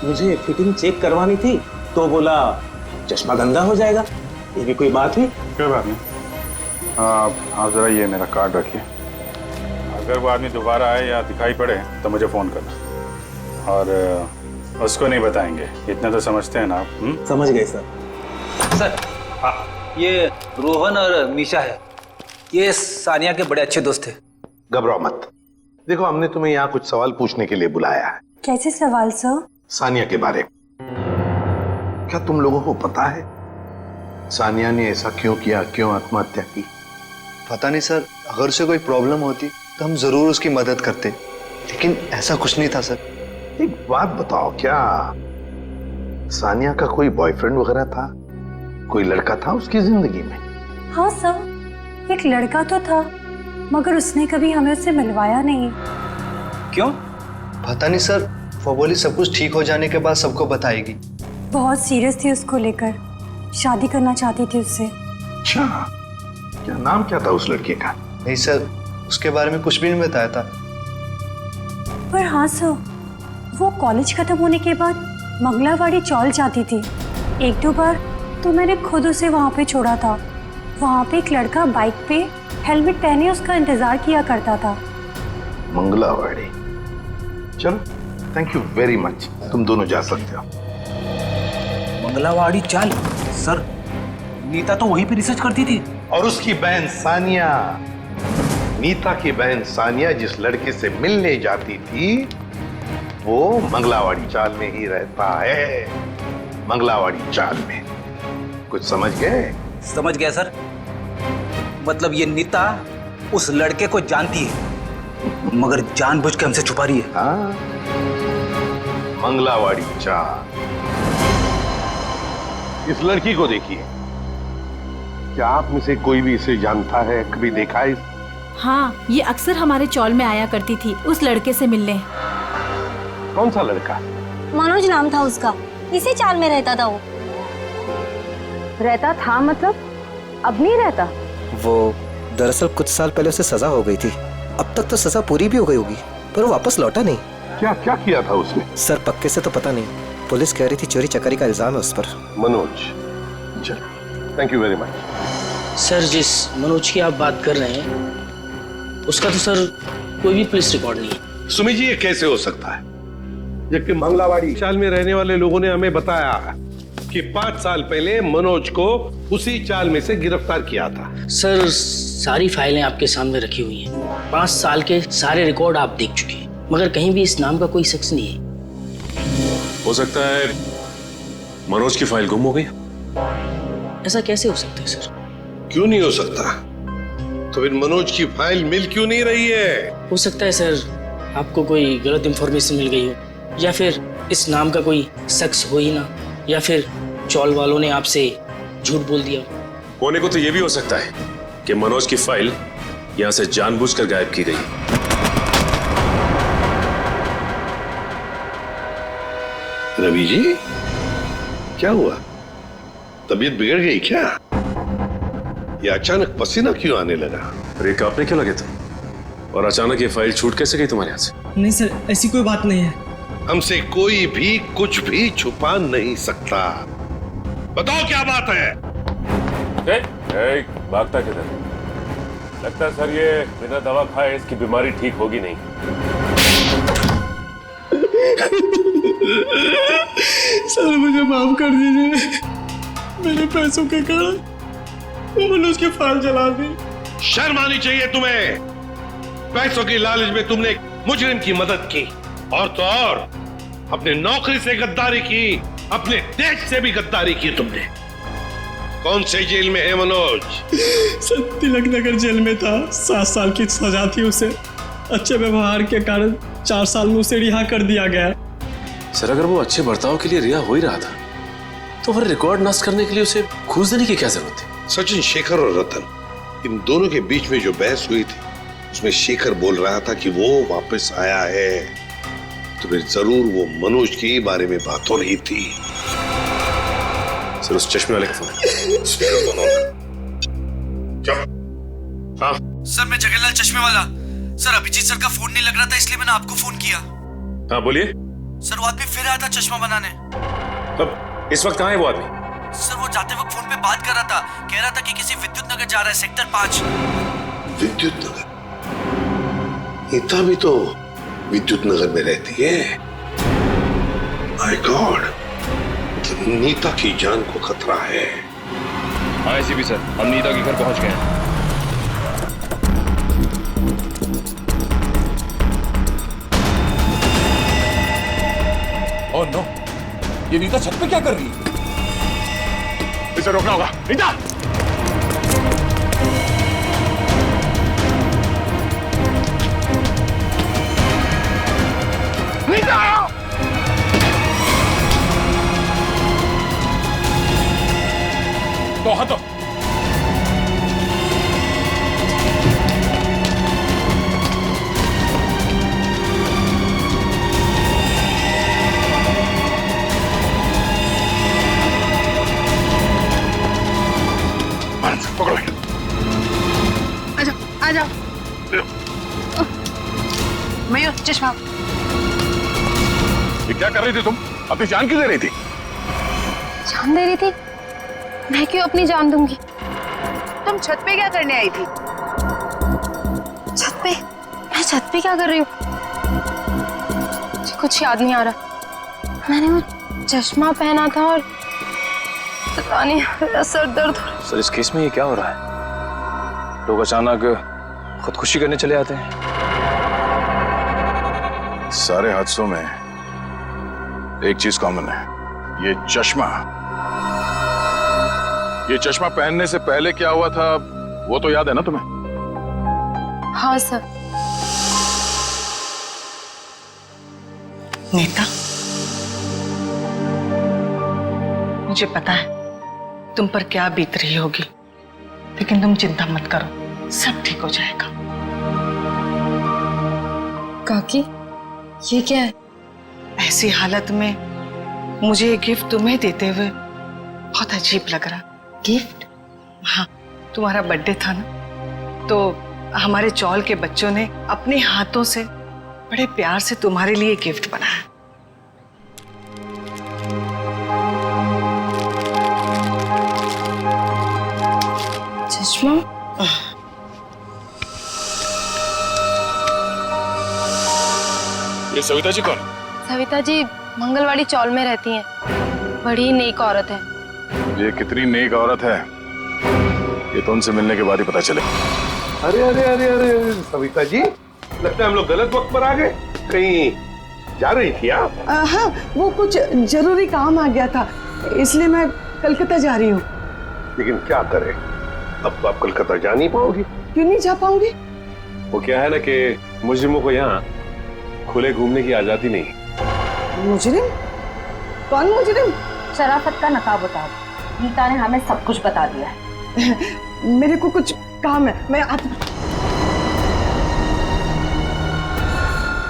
मुझे फिटिंग चेक करवानी थी तो बोला चश्मा गंदा हो जाएगा। ये भी कोई बात हुई? कोई बात नहीं। आप जरा ये मेरा कार्ड रखिए। अगर वो आदमी दोबारा आए या दिखाई पड़े तो मुझे फोन करना, और उसको नहीं बताएंगे। इतना तो समझते हैं ना आप? समझ गए सर। सर, हाँ, ये रोहन और मीशा है। ये सानिया के बड़े अच्छे दोस्त थे। घबराओ मत। देखो, हमने तुम्हें यहाँ कुछ सवाल पूछने के लिए बुलाया है। कैसे सवाल सर? सानिया के बारे में। क्या तुम लोगों को पता है सानिया ने ऐसा क्यों किया, क्यों आत्महत्या की? पता नहीं सर, अगर उसे कोई प्रॉब्लम होती तो हम जरूर उसकी मदद करते, लेकिन ऐसा कुछ नहीं था सर। एक बात बताओ, क्या सानिया का कोई बॉयफ्रेंड वगैरह था? कोई लड़का था उसकी जिंदगी में? हाँ सर, एक लड़का तो था, मगर उसने कभी हमें उससे मिलवाया नहीं। क्यों? पता नहीं सर, वो बोली सब कुछ ठीक हो जाने के बाद सबको बताएगी। बहुत सीरियस थी उसको लेकर, शादी करना चाहती थी उससे। अच्छा, क्या नाम क्या था उस लड़के का? नहीं सर, उसके बारे में कुछ भी नहीं बताया था। पर हाँ सर, वो कॉलेज खत्म होने के बाद मंगलावाड़ी चौल जाती थी। एक दो बार तो मैंने खुद उसे वहाँ पे छोड़ा था। वहाँ पे एक लड़का बाइक पे हेलमेट पहने उसका इंतजार किया करता था। मंगलावाड़ी? चलो, थैंक यू वेरी मच, तुम दोनों जा सकते हो। मंगलावाड़ी चाल? सर, नीता तो वहीं पे रिसर्च करती थी। और उसकी बहन सानिया, नीता की बहन सानिया जिस लड़के से मिलने जाती थी, वो मंगलावाड़ी चाल में ही रहता है। मंगलावाड़ी चाल में। कुछ समझ गए? समझ गया सर। मतलब ये नीता उस लड़के को जानती है, मगर जानबूझ के हमसे छुपा रही है। हाँ, मंगलावाड़ी चाल। इस लड़की को देखिए, क्या आप में से कोई भी इसे जानता है, कभी देखा है? हाँ, ये अक्सर हमारे चौल में आया करती थी उस लड़के से मिलने। कौन सा लड़का? मनोज नाम था उसका, इसी चाल में रहता था वो। रहता था मतलब अब नहीं रहता? वो दरअसल कुछ साल पहले उसे सजा हो गई थी। अब तक तो सजा पूरी भी हो गई होगी, पर वो वापस लौटा नहीं। क्या क्या किया था उसने? सर, पक्के से तो पता नहीं, पुलिस कह रही थी चोरी चकारी का इल्जाम है उस पर। मनोज, चल, thank you very much. Sir, जिस मनोज की आप बात कर रहे हैं उसका तो सर कोई भी पुलिस रिकॉर्ड नहीं है। सुमी जी, ये कैसे हो सकता है जबकि मंगलावाड़ी चाल में रहने वाले लोगों ने हमें बताया कि 5 साल पहले मनोज को उसी चाल में से गिरफ्तार किया था। सर, सारी फाइलें आपके सामने रखी हुई हैं। 5 साल के सारे रिकॉर्ड आप देख चुके हैं, मगर कहीं भी इस नाम का कोई शख्स नहीं है। हो सकता है मनोज की फाइल गुम हो गई। ऐसा कैसे हो सकता है सर? क्यों नहीं हो सकता? तो फिर मनोज की फाइल मिल क्यों नहीं रही है? हो सकता है सर आपको कोई गलत इंफॉर्मेशन मिल गई हो, या फिर इस नाम का कोई शख्स हो ही ना, या फिर चौल वालों ने आपसे झूठ बोल दिया। होने को तो यह भी हो सकता है कि मनोज की फाइल यहां से जानबूझकर गायब की गई। रवि जी, क्या हुआ? तबीयत बिगड़ गई क्या? ये अचानक पसीना क्यों आने लगा? अरे कांपने क्यों लगे तुम? और अचानक ये फाइल छूट कैसे गई तुम्हारे हाथ से? नहीं सर, ऐसी कोई बात नहीं है। हमसे कोई भी कुछ भी छुपा नहीं सकता। बताओ क्या बात है? भागता किधर? लगता है सर ये बिना दवा खाए इसकी बीमारी ठीक होगी नहीं। सर मुझे माफ कर दीजिए, मेरे पैसों के कारण मैंने उसकी फाइल जला दी। शर्म आनी चाहिए तुम्हें। पैसों की लालच में तुमने मुजरिम की मदद की, और तो और अपने नौकरी से गद्दारी की, अपने देश से भी गद्दारी की तुमने। कौन से जेल में है मनोज? सर, तिलक नगर जेल में था। 7 साल की सजा थी उसे। अच्छे व्यवहार के कारण 4 साल में उसे रिहा कर दिया गया। सर, अगर वो अच्छे बर्ताव के लिए रिहा हो ही रहा था तो फिर रिकॉर्ड नष्ट करने के लिए उसे घूस देने की क्या जरूरत थी? सचिन, शेखर और रतन, इन दोनों के बीच में जो बहस हुई थी उसमें शेखर बोल रहा था कि वो वापस आया है, तो फिर जरूर वो मनोज के बारे में बात हो रही थी। सर, उस चश्मे वाले का फोन। हाँ सर, मैं जगन्नाथ चश्मे वाला। सर, अभिजीत सर का फोन नहीं लग रहा था, इसलिए मैंने आपको फोन किया। हाँ बोलिए। सर, वो आदमी फिर आया था चश्मा बनाने। अब इस वक्त कहाँ है वो आदमी? सर, वो जाते वक्त फोन पे बात कर रहा था। कह रहा था कि किसी विद्युत नगर जा रहा है, सेक्टर 5। विद्युत नगर? नीता भी तो विद्युत नगर में रहती है। माय गॉड, नीता की जान को खतरा है। हाँ एसीपी सर, हम नीता के घर पहुंच गए हैं। ओह नो, ये नीता छत पे क्या कर रही है? इसे रोकना होगा। नीता! नीता! तो हटो। पकड़ो। आजाओ, आजाओ। मयूर, चश्मा। ये क्या कर रही थी तुम? अपनी जान क्यों दे रही थी? जान दे रही थी? मैं क्यों अपनी जान दूंगी? तुम छत पे क्या करने आई थी? छत पे? मैं छत पे क्या कर रही हूँ? मुझे कुछ याद नहीं आ रहा। मैंने वो चश्मा पहना था और पता नहीं, मेरा सर दर्द हो रहा है। सर, इस केस में ये क्या हो रहा है? लोग अचानक खुदकुशी करने चले आते हैं। सारे हादसों में एक चीज कॉमन है, ये चश्मा। ये चश्मा पहनने से पहले क्या हुआ था वो तो याद है ना तुम्हें? हाँ सर। नीता, मुझे पता है तुम पर क्या बीत रही होगी, लेकिन तुम चिंता मत करो, सब ठीक हो जाएगा। काकी, ये क्या है? ऐसी हालत में मुझे ये गिफ्ट तुम्हें देते हुए बहुत अजीब लग रहा। गिफ्ट? हाँ, तुम्हारा बर्थडे था ना, तो हमारे चौल के बच्चों ने अपने हाथों से बड़े प्यार से तुम्हारे लिए गिफ्ट बनाया। सुषमा, ये सविता जी कौन? सविता जी मंगलवाड़ी चौल में रहती हैं। बड़ी नेक औरत है। ये कितनी नेक औरत है ये तो उनसे मिलने के बाद ही पता चले। अरे अरे अरे अरे सविता जी, लगता है हम लोग गलत वक्त पर आ गए। कहीं जा रही थी आप? हाँ, वो कुछ जरूरी काम आ गया था, इसलिए मैं कलकत्ता जा रही हूँ। लेकिन क्या करें, अब आप कलकत्ता जा नहीं पाओगी। क्यों नहीं जा पाऊंगी? वो क्या है ना कि मुजरिमों को यहाँ खुले घूमने की आजादी नहीं। मुजरिम? कौन मुजरिम? शराफत का नकाब उतार। नीता ने हमें सब कुछ बता दिया है। मेरे को कुछ काम है, मैं आप।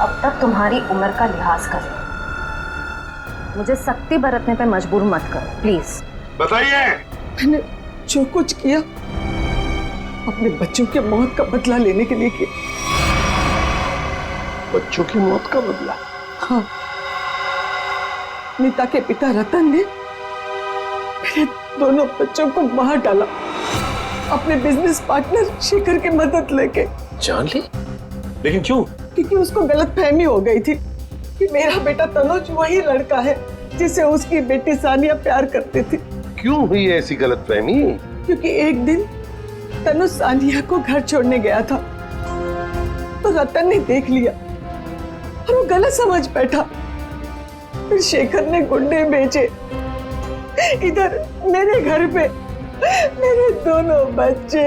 अब तक तुम्हारी उम्र का लिहाज कर। मुझे सख्ती बरतने पे मजबूर मत करो प्लीज। बताइए। मैंने जो कुछ किया अपने बच्चों के मौत का बदला लेने के लिए किया। बच्चों की मौत का बदला? हाँ, नीता के पिता रतन ने मेरे दोनों बच्चों को मार डाला अपने बिजनेस पार्टनर शेखर की मदद लेके। जान ली? लेकिन क्यों? क्योंकि उसको गलतफहमी हो गई थी कि मेरा बेटा तनुज वही लड़का है जिसे उसकी बेटी सानिया प्यार करती थी। क्यों हुई ऐसी गलतफहमी? क्योंकि एक दिन तनुज सानिया को घर छोड़ने गया था तो रतन ने देख लिया और वो गलत समझ बैठा। फिर शेखर ने गुंडे भेजे इधर मेरे घर पे मेरे दोनों बच्चे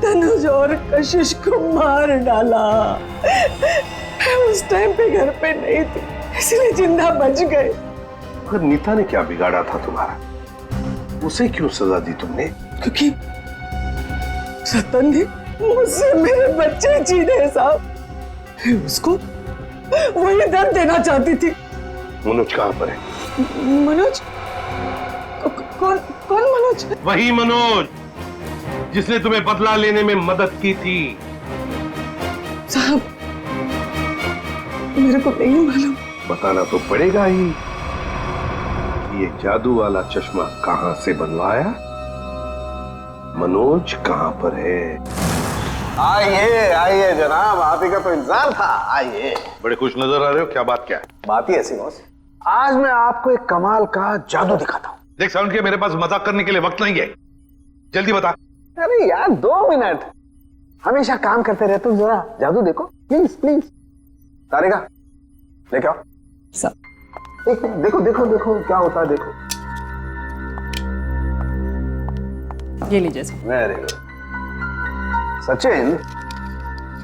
तनुज और कशिश को मार डाला। मैं उस टाइम पे घर पे नहीं थी इसलिए जिंदा बच गए। पर नीता ने क्या बिगाड़ा था तुम्हारा? उसे क्यों सजा दी तुमने? क्योंकि रतन ने मुझसे मेरे बच्चे छीने साहब। उसको वही दर्द देना चाहती थी। मनोज कहाँ पर है? मनोज? कौन मनोज? वही मनोज जिसने तुम्हें बदला लेने में मदद की थी। साहब मेरे को नहीं मालूम। बताना तो पड़ेगा ही। ये जादू वाला चश्मा कहां से बनवाया? मनोज कहां पर है? आइए आइए जनाब, आप ही का तो इंतजार था। आइए। बड़े खुश नजर आ रहे हो, क्या बात क्या है? बात ही ऐसी बॉस, आज मैं आपको एक कमाल का जादू दिखाता हूँ। देख साउंड के मेरे पास मजाक करने के लिए वक्त नहीं है, जल्दी बता। अरे यार 2 मिनट, हमेशा काम करते रहते हो, जरा जादू देखो प्लीज प्लीज। तारिका लेके आओ। एक देखो देखो देखो क्या होता है, देखो। ये लीजिए। Very good. सचिन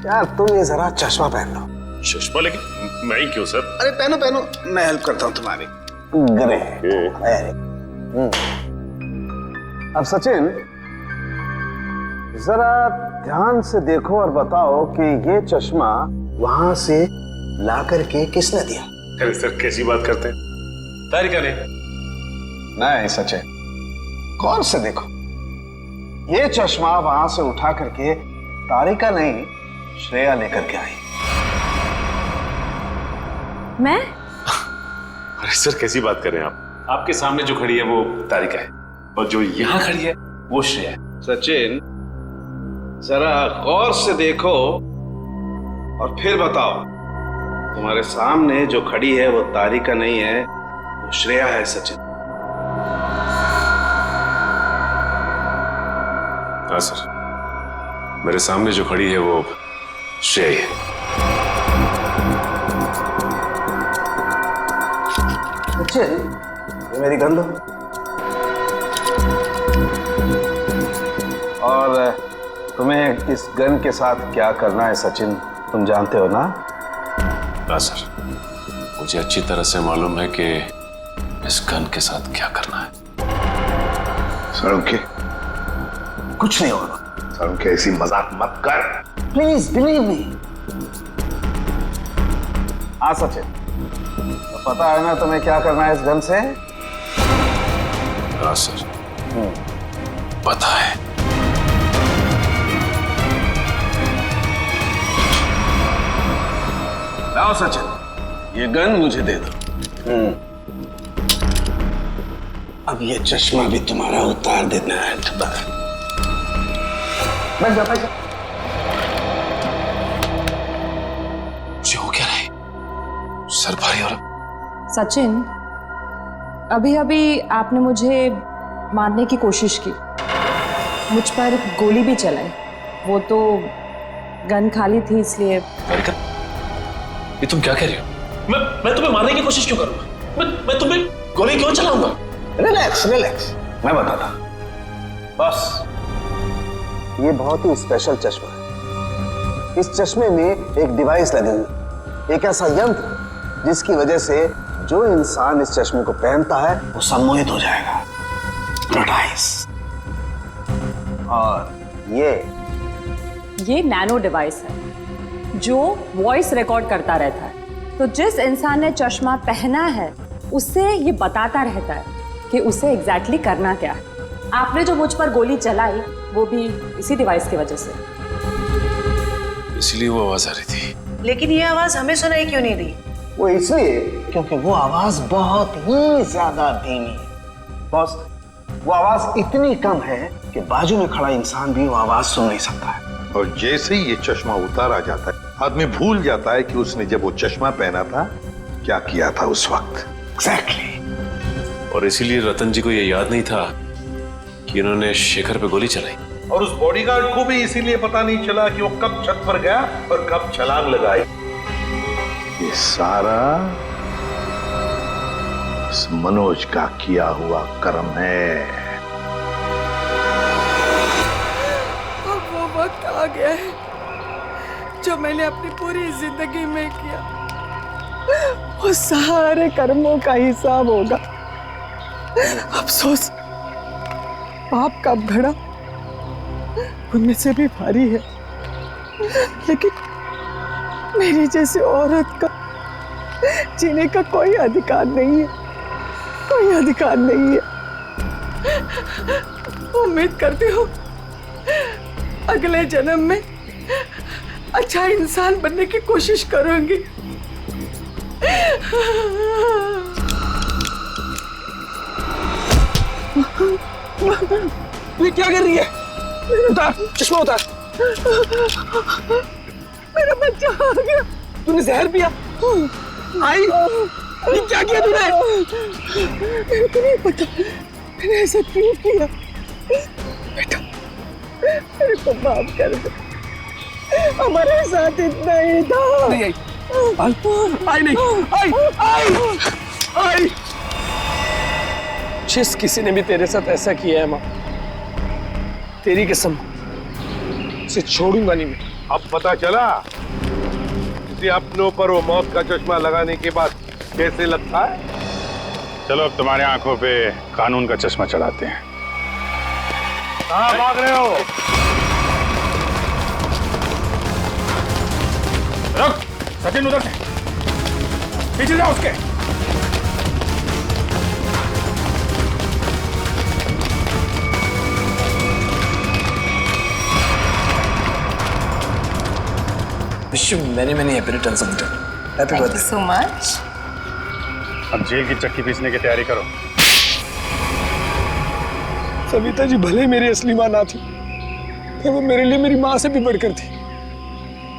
यार तुम ये जरा चश्मा पहन लो। चश्मा? लेकिन मैं ही क्यों सर? अरे पहनो पहनो, मैं हेल्प करता हूँ तुम्हारी। अब सचिन जरा ध्यान से देखो और बताओ कि ये चश्मा वहां से ला करके किसने दिया? अरे सर कैसी बात करते हैं? तारिका ने। नहीं सचिन, गौर से देखो, ये चश्मा वहां से उठा करके तारिका नहीं श्रेया लेकर के आई। मैं? अरे सर कैसी बात कर रहे हैं आप? आपके सामने जो खड़ी है वो तारिका है और जो यहाँ खड़ी है वो श्रेया है। सचिन जरा गौर से देखो और फिर बताओ, तुम्हारे सामने जो खड़ी है वो तारिका नहीं है, वो श्रेया है। सचिन। हाँ सर, मेरे सामने जो खड़ी है वो श्रेया है। सचिन ये मेरी गन लो और तुम्हें इस गन के साथ क्या करना है सचिन तुम जानते हो ना? हाँ सर, मुझे अच्छी तरह से मालूम है कि इस गन के साथ क्या करना है। सड़के कुछ नहीं होगा। सड़के ऐसी मजाक मत कर प्लीज बिलीव मी। हाँ सचिन, तो पता है ना तुम्हें क्या करना है इस गन से? हाँ सर पता है। लाओ सचिन, ये गन मुझे दे दो। अब ये चश्मा भी तुम्हारा उतार देना है। बैठ जा, बैठ जा। जो क्या रहे सर भारी और सचिन, अभी अभी आपने मुझे मारने की कोशिश की, मुझ पर गोली भी चलाई। वो तो गन खाली थी इसलिए। ये तुम क्या कह रही हो? मैं तुम्हें मारने की कोशिश क्यों करूंगा? मैं तुम्हें गोली क्यों चलाऊंगा? रिलैक्स रिलैक्स, मैं बताता। बस ये बहुत ही स्पेशल चश्मा है। इस चश्मे में एक डिवाइस लगी हुई, एक ऐसा यंत्र जिसकी वजह से जो इंसान इस चश्मे को पहनता है वो सम्मोहित हो जाएगा, hypnotize। और ये नैनो डिवाइस है जो वॉइस रिकॉर्ड करता रहता है। तो जिस इंसान ने चश्मा पहना है उससे ये बताता रहता है कि उसे एग्जैक्टली करना क्या है। आपने जो मुझ पर गोली चलाई वो भी इसी डिवाइस की वजह से। इसलिए वो आवाज आ रही थी। लेकिन ये आवाज हमें सुनाई क्यों नहीं दी? वो इसलिए क्योंकि वो आवाज बहुत ही ज्यादा धीमी है। बॉस, वो आवाज इतनी कम है कि बाजू में खड़ा इंसान भी वो आवाज सुन नहीं सकता है। और जैसे ही ये चश्मा उतारा जाता है, आदमी भूल जाता है कि उसने जब वो चश्मा पहना था क्या किया था उस वक्त। एग्जैक्टली। और इसीलिए रतन जी को ये याद नहीं था कि इन्होंने शेखर पे गोली चलाई। और उस बॉडीगार्ड को भी इसीलिए पता नहीं चला कि वो कब छत पर गया और कब छलांग लगाई। ये सारा इस मनोज का किया हुआ कर्म है। अब वो वक्त आ गया है जो मैंने अपनी पूरी जिंदगी में किया, वो सारे कर्मों का हिसाब होगा। अफसोस पाप का घड़ा पुण्य से भी भारी है, लेकिन मेरी जैसी औरत का जीने का कोई अधिकार नहीं है, कोई अधिकार नहीं है। उम्मीद करती हूँ अगले जन्म में अच्छा इंसान बनने की कोशिश करूंगी। ये क्या कर रही है? उतार चश्मा, उतार। मेरा बच्चा आ गया। तूने जहर पिया? आई, ये क्या किया तूने? मेरे को नहीं पता मैंने ऐसा क्यों किया। बेटा मेरे को माफ कर दे, हमारे साथ इतना ही था। नहीं आई नहीं, आई। जिस किसी ने भी तेरे साथ ऐसा किया है माँ, तेरी कसम उसे छोड़ूंगा नहीं मैं। अब पता चला किसी अपनों पर वो मौत का चश्मा लगाने के बाद कैसे लगता है। चलो अब तुम्हारे आंखों पे कानून का चश्मा चढ़ाते हैं। कहाँ भाग रहे हो? रुक, सचिन उधर से पीछे जाओ उसके। Wish you many happy returns of the day. Happy birthday. so much. अब जेल की चक्की पीसने की तैयारी करो। सविता जी भले मेरी असली माँ ना थी, पर वो मेरे लिए मेरी माँ से भी बढ़कर थी।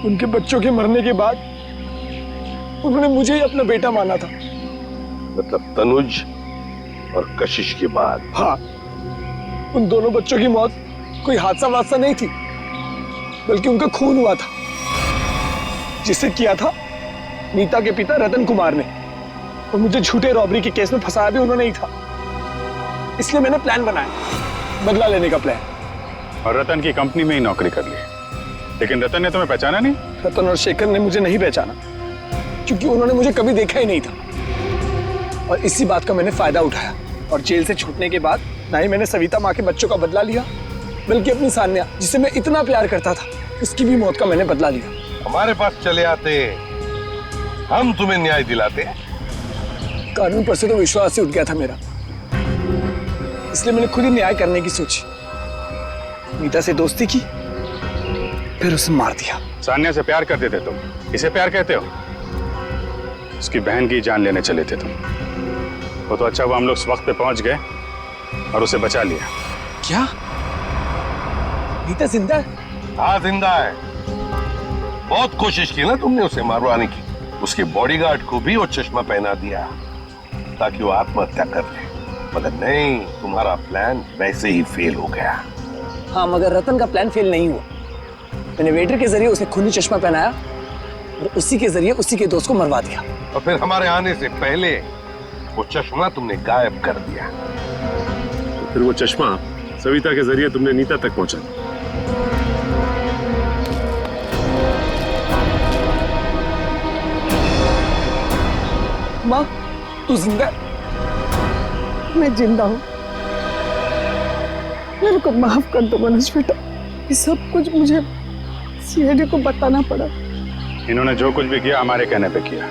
उनके बच्चों के मरने के बाद उन्होंने मुझे ही अपना बेटा माना था। मतलब तनुज और कशिश के बाद? हाँ, उन दोनों बच्चों की मौत कोई हादसा वादसा नहीं थी, बल्कि उनका खून हुआ था, जिसे किया था नीता के पिता रतन कुमार ने। और मुझे झूठे रॉबरी के केस में फंसाया भी उन्होंने ही था। इसलिए मैंने प्लान बनाया, बदला लेने का प्लान। और रतन की कंपनी में ही नौकरी कर ली, लेकिन रतन ने तुम्हें पहचाना नहीं? रतन और शेखर ने मुझे नहीं पहचाना, क्योंकि उन्होंने मुझे कभी देखा ही नहीं था। और इसी बात का मैंने फायदा उठाया, और जेल से छूटने के बाद ना ही मैंने सविता माँ के बच्चों का बदला लिया, बल्कि अपनी सान्या, जिसे मैं इतना प्यार करता था, उसकी भी मौत का मैंने बदला लिया। हमारे पास चले आते, हम तुम्हें न्याय दिलाते। कानून पर से तो विश्वास ही उठ गया था मेरा, इसलिए मैंने खुद ही न्याय करने की सोची। नीता से दोस्ती की, फिर उसे मार दिया। सान्या से प्यार करते थे तुम, इसे प्यार कहते हो? उसकी बहन की जान लेने चले थे तुम। वो तो अच्छा हुआ हम लोग वक्त पे पहुंच गए, और उसे बचा लिया। क्या नीता जिंदा है? हाँ जिंदा है। बहुत कोशिश की ना तुमने उसे मारवाने की। उसके बॉडीगार्ड को भी वो चश्मा पहना दिया ताकि वो आत्महत्या कर ले, मगर नहीं, तुम्हारा प्लान वैसे ही फेल हो गया। हाँ, मगर रतन का प्लान फेल नहीं हुआ। मैंने वेटर के जरिए उसे खूनी चश्मा पहनाया और उसी के जरिए उसी के दोस्त को मरवा दिया। और फिर हमारे आने से पहले वो चश्मा तुमने गायब कर दिया। तो फिर वो चश्मा सविता के जरिए तुमने नीता तक पहुंचा। माँ, तू जिंदा है? मैं जिंदा हूँ। मेरे को माफ कर दो मनोज बेटा, ये सब कुछ मुझे सीआईडी को बताना पड़ा। इन्होंने जो कुछ भी किया हमारे कहने पे किया।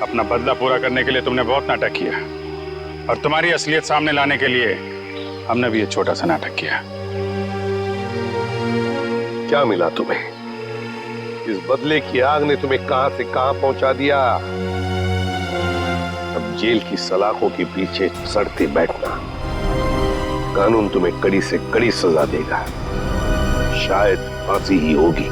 अपना बदला पूरा करने के लिए तुमने बहुत नाटक किया और तुम्हारी असलियत सामने लाने के लिए हमने भी ये छोटा सा नाटक किया। क्या मिला तुम्हें? इस बदले की आग ने तुम्हें कहां से कहां पहुंचा दिया। अब जेल की सलाखों के पीछे सड़ते बैठना। कानून तुम्हें कड़ी से कड़ी सजा देगा, शायद फांसी ही होगी।